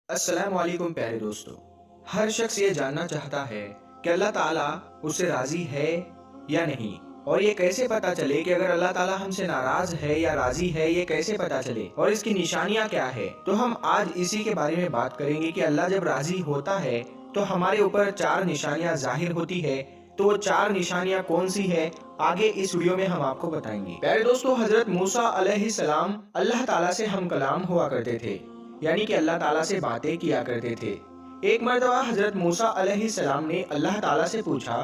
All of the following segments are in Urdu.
السلام علیکم پیارے دوستو، ہر شخص یہ جاننا چاہتا ہے کہ اللہ تعالیٰ اس سے راضی ہے یا نہیں، اور یہ کیسے پتا چلے کہ اگر اللہ تعالیٰ ہم سے ناراض ہے یا راضی ہے، یہ کیسے پتا چلے اور اس کی نشانیاں کیا ہے۔ تو ہم آج اسی کے بارے میں بات کریں گے کہ اللہ جب راضی ہوتا ہے تو ہمارے اوپر 4 نشانیاں ظاہر ہوتی ہے۔ تو وہ 4 نشانیاں کون سی ہے، آگے اس ویڈیو میں ہم آپ کو بتائیں گے۔ پیارے دوستو، حضرت موسیٰ علیہ السلام اللہ تعالیٰ سے ہم کلام ہوا کرتے تھے، یعنی کہ اللہ تعالیٰ سے باتیں کیا کرتے تھے۔ ایک مرتبہ حضرت موسیٰ علیہ السلام نے اللہ تعالیٰ سے پوچھا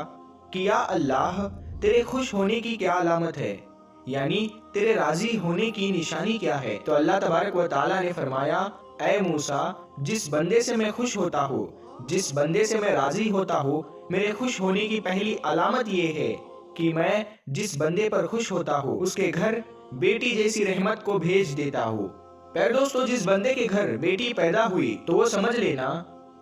کہ یا اللہ، تیرے خوش ہونے کی کیا علامت ہے، یعنی تیرے راضی ہونے کی نشانی کیا ہے؟ تو اللہ تبارک و تعالیٰ نے فرمایا، اے موسیٰ، جس بندے سے میں خوش ہوتا ہوں، جس بندے سے میں راضی ہوتا ہوں، میرے خوش ہونے کی پہلی علامت یہ ہے کہ میں جس بندے پر خوش ہوتا ہوں اس کے گھر بیٹی جیسی رحمت کو بھیج دیتا ہوں۔ پیارے دوستو، جس بندے کے گھر بیٹی پیدا ہوئی تو وہ سمجھ لینا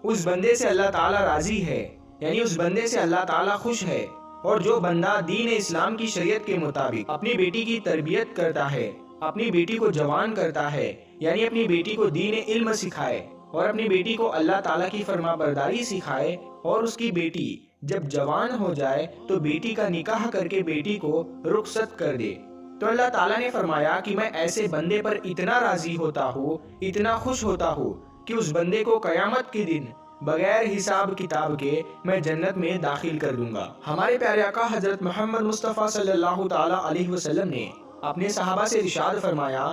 اس بندے سے اللہ تعالیٰ راضی ہے، یعنی اس بندے سے اللہ تعالیٰ خوش ہے۔ اور جو بندہ دین اسلام کی شریعت کے مطابق اپنی بیٹی کی تربیت کرتا ہے، اپنی بیٹی کو جوان کرتا ہے، یعنی اپنی بیٹی کو دین علم سکھائے اور اپنی بیٹی کو اللہ تعالیٰ کی فرما برداری سکھائے، اور اس کی بیٹی جب جوان ہو جائے تو بیٹی کا نکاح کر کے بیٹی کو رخصت کر دے، تو اللہ تعالیٰ نے فرمایا کہ میں ایسے بندے پر اتنا راضی ہوتا ہوں، اتنا خوش ہوتا ہوں کہ اس بندے کو قیامت کے دن بغیر حساب کتاب کے میں جنت میں داخل کر دوں گا۔ ہمارے پیارے آقا حضرت محمد مصطفیٰ صلی اللہ تعالیٰ علیہ وسلم نے اپنے صحابہ سے ارشاد فرمایا،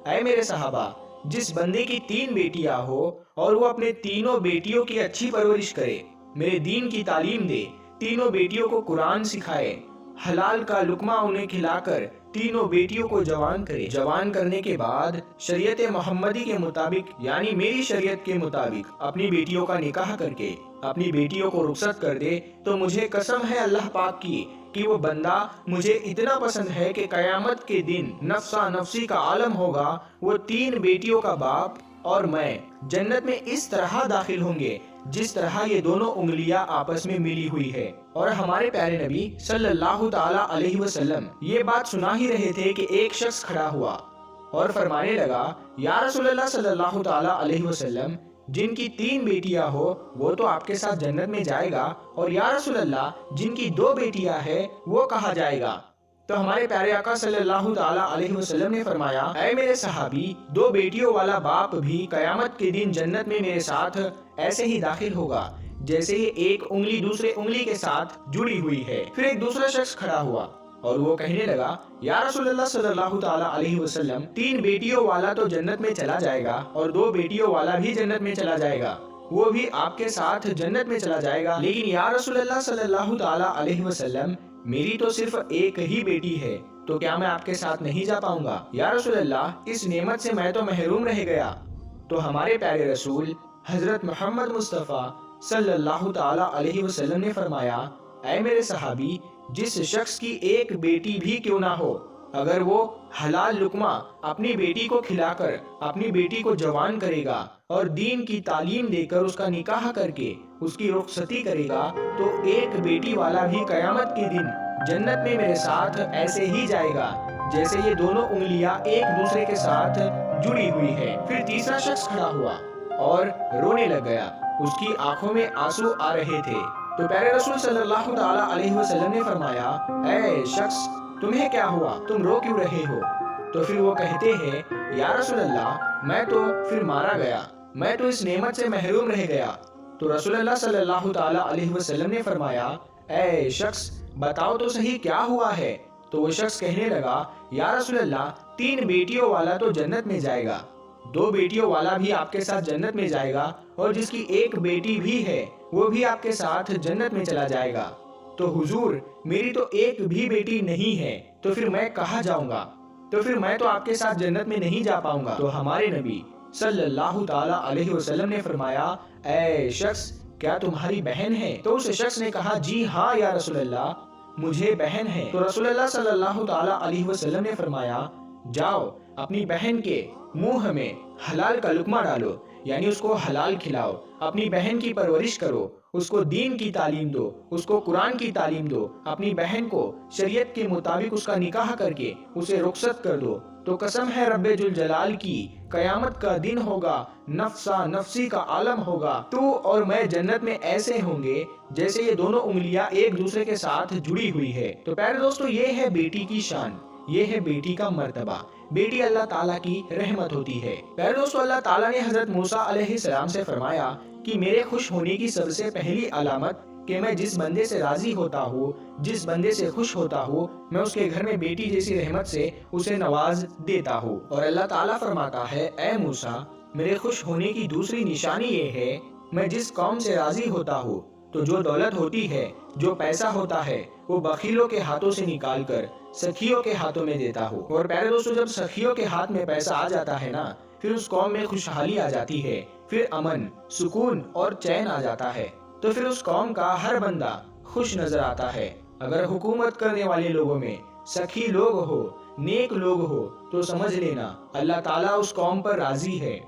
اے میرے صحابہ، جس بندے کی 3 بیٹیاں ہو اور وہ اپنے تینوں بیٹیوں کی اچھی پرورش کرے، میرے دین کی تعلیم دے، تینوں بیٹیوں کو قرآن سکھائے، حلال کا لقمہ انہیں کھلا کر تینوں بیٹیوں کو جوان کرے، جوان کرنے کے بعد شریعت محمدی کے مطابق، یعنی میری شریعت کے مطابق اپنی بیٹیوں کا نکاح کر کے اپنی بیٹیوں کو رخصت کر دے، تو مجھے قسم ہے اللہ پاک کی کہ وہ بندہ مجھے اتنا پسند ہے کہ قیامت کے دن نفسا نفسی کا عالم ہوگا، وہ 3 بیٹیوں کا باپ اور میں جنت میں اس طرح داخل ہوں گے جس طرح یہ دونوں انگلیاں آپس میں ملی ہوئی ہے۔ اور ہمارے پیارے نبی صلی اللہ تعالیٰ علیہ وسلم یہ بات سنا ہی رہے تھے کہ ایک شخص کھڑا ہوا اور فرمانے لگا، یا رسول اللہ صلی اللہ تعالیٰ علیہ وسلم، جن کی 3 بیٹیاں ہو وہ تو آپ کے ساتھ جنت میں جائے گا، اور یا رسول اللہ، جن کی 2 بیٹیاں ہیں وہ کہاں جائے گا؟ تو ہمارے پیارے آقا صلی اللہ تعالیٰ علیہ وسلم نے فرمایا، اے میرے صحابی، 2 بیٹیوں والا باپ بھی قیامت کے دن جنت میں میرے ساتھ ایسے ہی داخل ہوگا جیسے یہ ایک انگلی دوسرے انگلی کے ساتھ جڑی ہوئی ہے۔ پھر ایک دوسرا شخص کھڑا ہوا اور وہ کہنے لگا، یا رسول اللہ صلی اللہ تعالیٰ علیہ وسلم، 3 بیٹیوں والا تو جنت میں چلا جائے گا اور 2 بیٹیوں والا بھی جنت میں چلا جائے گا، وہ بھی آپ کے ساتھ جنت میں چلا جائے گا، لیکن یا رسول اللہ صلی اللہ تعالیٰ علیہ وسلم، میری تو صرف ایک ہی بیٹی ہے، تو کیا میں آپ کے ساتھ نہیں جا پاؤں گا؟ یا رسول اللہ، اس نعمت سے میں تو محروم رہ گیا۔ تو ہمارے پیارے رسول حضرت محمد مصطفیٰ صلی اللہ تعالیٰ علیہ وسلم نے فرمایا، اے میرے صحابی، جس شخص کی ایک بیٹی بھی کیوں نہ ہو، اگر وہ حلال لقمہ اپنی بیٹی کو کھلا کر اپنی بیٹی کو جوان کرے گا اور دین کی تعلیم دے کر اس کا نکاح کر کے اس کی رخصتی کرے گا، تو ایک بیٹی والا بھی قیامت کے دن جنت میں میرے ساتھ ایسے ہی جائے گا جیسے یہ دونوں انگلیاں ایک دوسرے کے ساتھ جڑی ہوئی ہے۔ پھر تیسرا شخص کھڑا ہوا اور رونے لگ گیا، اس کی آنکھوں میں آنسو آ رہے تھے۔ تو پیارے رسول صلی اللہ تعالیٰ علیہ وسلم نے فرمایا، اے شخص، تمہیں کیا ہوا، تم رو کیوں رہے ہو؟ تو پھر وہ کہتے ہیں، یا رسول اللہ، میں تو پھر مارا گیا، میں تو اس نعمت سے محروم رہ گیا۔ تو رسول اللہ صلی اللہ تعالیٰ علیہ وسلم نے فرمایا، اے شخص، بتاؤ تو صحیح کیا ہوا ہے؟ تو وہ شخص کہنے لگا، یا رسول اللہ، 3 بیٹیوں والا تو جنت میں جائے گا، 2 بیٹیوں والا بھی آپ کے ساتھ جنت میں جائے گا، اور جس کی ایک بیٹی بھی ہے وہ بھی آپ کے ساتھ جنت میں چلا جائے گا۔ تو حضور، میری تو ایک بھی بیٹی نہیں ہے، تو پھر میں کہاں جاؤں گا؟ تو پھر میں تو آپ کے ساتھ جنت میں نہیں جا پاؤں گا۔ تو ہمارے نبی صلی اللہ تعالیٰ علیہ وسلم نے فرمایا، اے شخص، کیا تمہاری بہن ہے؟ تو اس شخص نے کہا، جی ہاں یا رسول اللہ، مجھے بہن ہے۔ تو رسول اللہ صلی اللہ تعالیٰ علیہ وسلم نے فرمایا، جاؤ اپنی بہن کے منہ میں حلال کا لقمہ ڈالو، یعنی اس کو حلال کھلاؤ، اپنی بہن کی پرورش کرو، اس کو دین کی تعلیم دو، اس کو قرآن کی تعلیم دو، اپنی بہن کو شریعت کے مطابق اس کا نکاح کر کے اسے رخصت کر دو، تو قسم ہے رب جلال کی، قیامت کا دن ہوگا، نفسا نفسی کا عالم ہوگا، تو اور میں جنت میں ایسے ہوں گے جیسے یہ دونوں انگلیاں ایک دوسرے کے ساتھ جڑی ہوئی ہے۔ تو پیارے دوستو، یہ ہے بیٹی کی شان، یہ ہے بیٹی کا مرتبہ۔ بیٹی اللہ تعالیٰ کی رحمت ہوتی ہے۔ پیارے دوستو، اللہ تعالیٰ نے حضرت موسیٰ علیہ السلام سے فرمایا کہ میرے خوش ہونے کی سب سے پہلی علامت کہ میں جس بندے سے راضی ہوتا ہوں، جس بندے سے خوش ہوتا ہوں، میں اس کے گھر میں بیٹی جیسی رحمت سے اسے نواز دیتا ہوں۔ اور اللہ تعالیٰ فرماتا ہے، اے موسیٰ، میرے خوش ہونے کی دوسری نشانی یہ ہے، میں جس قوم سے راضی ہوتا ہوں تو جو دولت ہوتی ہے، جو پیسہ ہوتا ہے، وہ بخیلوں کے ہاتھوں سے نکال کر سخیوں کے ہاتھوں میں دیتا ہوں۔ اور پیارے دوستو، جب سخیوں کے ہاتھ میں پیسہ آ جاتا ہے نا، پھر اس قوم میں خوشحالی آ جاتی ہے، پھر امن، سکون اور چین آ جاتا ہے، تو پھر اس قوم کا ہر بندہ خوش نظر آتا ہے۔ اگر حکومت کرنے والے لوگوں میں سخی لوگ ہو، نیک لوگ ہو، تو سمجھ لینا اللہ تعالیٰ اس قوم پر راضی ہے۔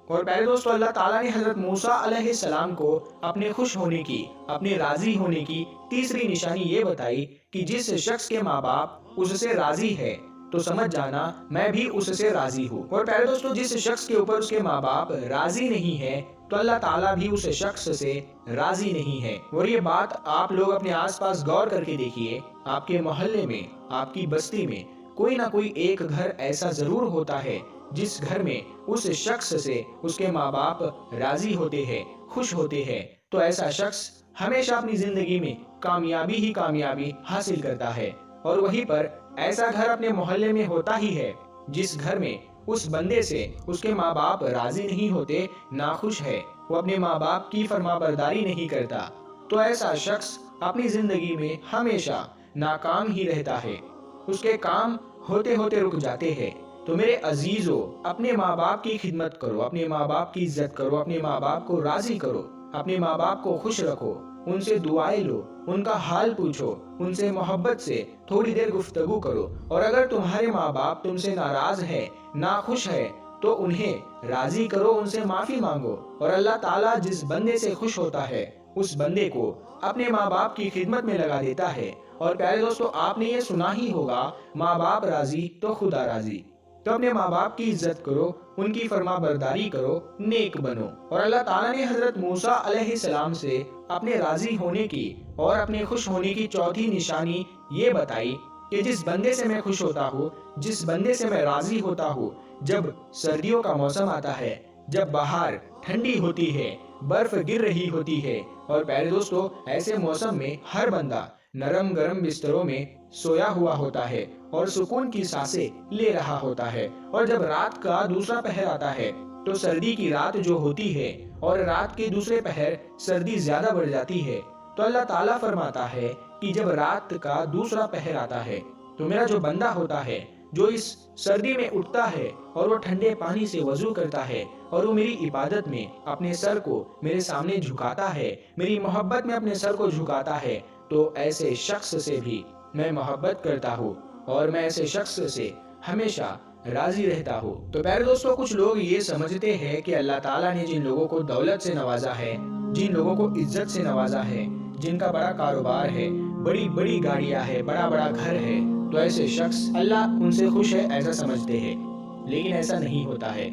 اور پیارے دوستو، اللہ تعالیٰ نے حضرت موسیٰ علیہ السلام کو اپنے خوش ہونے کی، اپنے راضی ہونے کی تیسری نشانی یہ بتائی کہ جس شخص کے ماں باپ اس سے راضی ہے تو سمجھ جانا میں بھی اس سے راضی ہوں۔ اور پیارے دوستو، جس شخص کے اوپر اس کے ماں باپ راضی نہیں ہے تو اللہ تعالیٰ بھی اس شخص سے راضی نہیں ہے۔ اور یہ بات آپ لوگ اپنے آس پاس غور کر کے دیکھیے، آپ کے محلے میں، آپ کی بستی میں کوئی نہ کوئی ایک گھر ایسا ضرور ہوتا ہے جس گھر میں اس شخص سے اس کے ماں باپ راضی ہوتے ہیں، خوش ہوتے ہیں، تو ایسا شخص ہمیشہ اپنی زندگی میں کامیابی ہی کامیابی حاصل کرتا ہے۔ اور وہیں پر ایسا گھر اپنے محلے میں ہوتا ہی ہے جس گھر میں اس بندے سے اس کے ماں باپ راضی نہیں ہوتے، ناخوش ہے، وہ اپنے ماں باپ کی فرما برداری نہیں کرتا، تو ایسا شخص اپنی زندگی میں ہمیشہ ناکام ہی رہتا ہے، اس کے کام ہوتے ہوتے رک جاتے ہیں۔ تو میرے عزیزو، اپنے ماں باپ کی خدمت کرو، اپنے ماں باپ کی عزت کرو، اپنے ماں باپ کو راضی کرو، اپنے ماں باپ کو خوش رکھو، ان سے دعائیں لو، ان کا حال پوچھو، ان سے محبت سے تھوڑی دیر گفتگو کرو۔ اور اگر تمہارے ماں باپ تم سے ناراض ہے، ناخوش ہے، تو انہیں راضی کرو، ان سے معافی مانگو۔ اور اللہ تعالیٰ جس بندے سے خوش ہوتا ہے اس بندے کو اپنے ماں باپ کی خدمت میں لگا دیتا ہے۔ اور پیارے دوستو، آپ نے یہ سنا ہی ہوگا، ماں باپ راضی تو خدا راضی۔ تو اپنے ماں باپ کی عزت کرو، ان کی فرما برداری کرو، نیک بنو۔ اور اللہ تعالیٰ نے حضرت موسیٰ علیہ السلام سے اپنے راضی ہونے کی اور اپنے خوش ہونے کی چوتھی نشانی یہ بتائی کہ جس بندے سے میں خوش ہوتا ہوں، جس بندے سے میں راضی ہوتا ہوں، جب سردیوں کا موسم آتا ہے، جب بہار ٹھنڈی ہوتی ہے، برف گر رہی ہوتی ہے، اور پیارے دوستو، ایسے موسم میں ہر بندہ نرم گرم بستروں میں سویا ہوا ہوتا ہے اور سکون کی سانسیں لے رہا ہوتا ہے۔ اور جب رات کا دوسرا پہر آتا ہے تو سردی کی رات جو ہوتی ہے اور رات کے دوسرے پہر سردی زیادہ بڑھ جاتی ہے، تو اللہ تعالیٰ فرماتا ہے کہ جب رات کا دوسرا پہر آتا ہے تو میرا جو بندہ ہوتا ہے، جو اس سردی میں اٹھتا ہے اور وہ ٹھنڈے پانی سے وضو کرتا ہے اور وہ میری عبادت میں اپنے سر کو میرے سامنے جھکاتا ہے، میری محبت میں اپنے سر کو جھکاتا ہے، تو ایسے شخص سے بھی میں محبت کرتا ہوں اور میں ایسے شخص سے ہمیشہ راضی رہتا ہوں۔ تو پیارے دوستو، کچھ لوگ یہ سمجھتے ہیں کہ اللہ تعالیٰ نے جن لوگوں کو دولت سے نوازا ہے، جن لوگوں کو عزت سے نوازا ہے، جن کا بڑا کاروبار ہے، بڑی بڑی گاڑیاں ہے، بڑا بڑا گھر ہے، تو ایسے شخص اللہ ان سے خوش ہے ایسا سمجھتے ہیں۔ لیکن ایسا نہیں ہوتا ہے،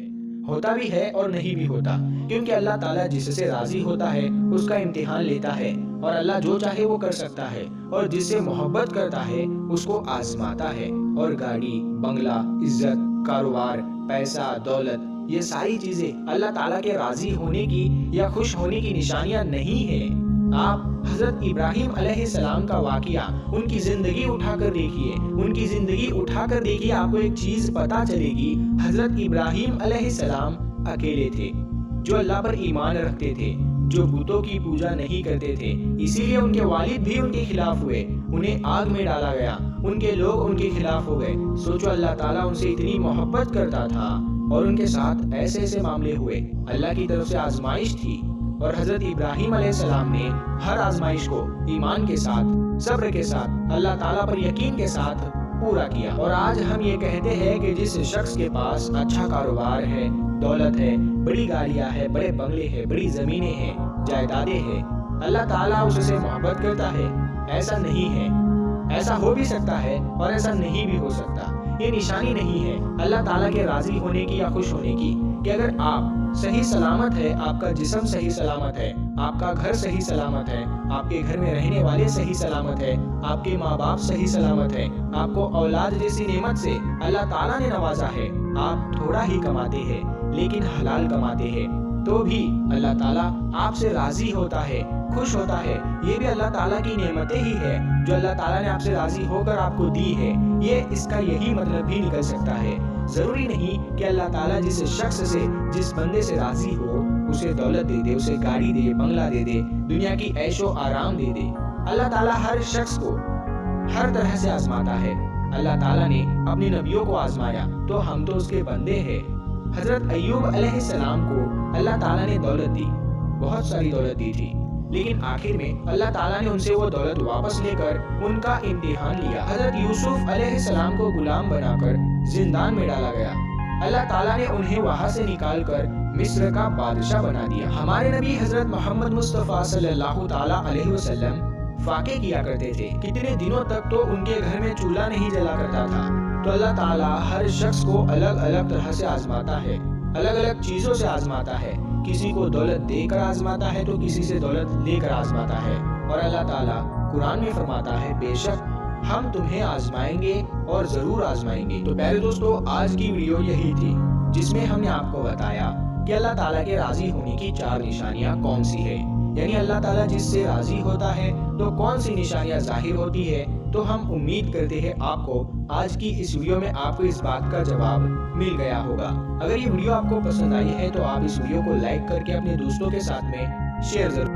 ہوتا بھی ہے اور نہیں بھی ہوتا، کیونکہ اللہ تعالیٰ جس سے راضی ہوتا ہے اس کا امتحان لیتا ہے، اور اللہ جو چاہے وہ کر سکتا ہے، اور جس سے محبت کرتا ہے اس کو آزماتا ہے۔ اور گاڑی، بنگلہ، عزت، کاروبار، پیسہ، دولت، یہ ساری چیزیں اللہ تعالیٰ کے راضی ہونے کی یا خوش ہونے کی نشانیاں نہیں ہیں۔ آپ حضرت ابراہیم علیہ السلام کا واقعہ، ان کی زندگی اٹھا کر دیکھیے، ان کی زندگی اٹھا کر دیکھیے، آپ کو ایک چیز پتا چلے گی، حضرت ابراہیم علیہ السلام اکیلے تھے، جو اللہ پر ایمان رکھتے تھے، جو بتوں کی پوجا نہیں کرتے تھے، اسی لیے ان کے والد بھی ان کے خلاف ہوئے، انہیں آگ میں ڈالا گیا، ان کے لوگ ان کے خلاف ہو گئے۔ سوچو، اللہ تعالیٰ ان سے اتنی محبت کرتا تھا اور ان کے ساتھ ایسے ایسے معاملے ہوئے، اللہ کی طرف سے آزمائش تھی، اور حضرت ابراہیم علیہ السلام نے ہر آزمائش کو ایمان کے ساتھ، صبر کے ساتھ، اللہ تعالیٰ پر یقین کے ساتھ پورا کیا۔ اور آج ہم یہ کہتے ہیں کہ جس شخص کے پاس اچھا کاروبار ہے، دولت ہے، بڑی گاڑیاں ہے، بڑے بنگلے ہیں، بڑی زمینیں ہیں، جائیدادیں ہیں، اللہ تعالیٰ اس سے محبت کرتا ہے، ایسا نہیں ہے۔ ایسا ہو بھی سکتا ہے اور ایسا نہیں بھی ہو سکتا، یہ نشانی نہیں ہے اللہ تعالیٰ کے راضی ہونے کی یا خوش ہونے کی کہ اگر آپ صحیح سلامت ہے، آپ کا جسم صحیح سلامت ہے، آپ کا گھر صحیح سلامت ہے، آپ کے گھر میں رہنے والے صحیح سلامت ہے، آپ کے ماں باپ صحیح سلامت ہے، آپ کو اولاد جیسی نعمت سے اللہ تعالیٰ نے نوازا ہے، آپ تھوڑا ہی کماتے ہیں لیکن حلال کماتے ہیں، تو بھی اللہ تعالیٰ آپ سے راضی ہوتا ہے، خوش ہوتا ہے۔ یہ بھی اللہ تعالیٰ کی نعمتیں ہی ہے جو اللہ تعالیٰ نے آپ سے راضی ہو کر آپ کو دی ہے۔ یہ اس کا یہی مطلب بھی نکل سکتا ہے۔ ضروری نہیں کہ اللہ تعالیٰ جس شخص سے، جس بندے سے راضی ہو اسے دولت دے دے، اسے گاڑی دے، بنگلہ دے دے، دنیا کی عیش و آرام دے دے۔ اللہ تعالیٰ ہر شخص کو ہر طرح سے آزماتا ہے۔ اللہ تعالیٰ نے اپنے نبیوں کو آزمایا تو ہم تو اس کے بندے ہیں۔ حضرت ایوب علیہ السلام کو اللہ تعالیٰ نے دولت دی، بہت ساری دولت دی تھی، لیکن آخر میں اللہ تعالیٰ نے ان سے وہ دولت واپس لے کر ان کا امتحان لیا۔ حضرت یوسف علیہ السلام کو غلام بنا کر زندان میں ڈالا گیا، اللہ تعالیٰ نے انہیں وہاں سے نکال کر مصر کا بادشاہ بنا دیا۔ ہمارے نبی حضرت محمد مصطفیٰ صلی اللہ تعالیٰ علیہ وسلم فاقے کیا کرتے تھے، کتنے دنوں تک تو ان کے گھر میں چولہا نہیں جلا کرتا تھا۔ تو اللہ تعالیٰ ہر شخص کو الگ الگ طرح سے آزماتا ہے، الگ الگ چیزوں سے آزماتا ہے، کسی کو دولت دے کر آزماتا ہے تو کسی سے دولت لے کر آزماتا ہے۔ اور اللہ تعالیٰ قرآن میں فرماتا ہے بے شک ہم تمہیں آزمائیں گے اور ضرور آزمائیں گے۔ تو پیارے دوستو، آج کی ویڈیو یہی تھی جس میں ہم نے آپ کو بتایا کہ اللہ تعالیٰ کے راضی ہونے کی 4 نشانیاں کون سی ہیں، یعنی اللہ تعالیٰ جس سے راضی ہوتا ہے تو کون سی نشانیاں ظاہر ہوتی ہے۔ تو ہم امید کرتے ہیں آپ کو آج کی اس ویڈیو میں آپ کو اس بات کا جواب مل گیا ہوگا۔ اگر یہ ویڈیو آپ کو پسند آئی ہے تو آپ اس ویڈیو کو لائک کر کے اپنے دوستوں کے ساتھ میں شیئر ضرور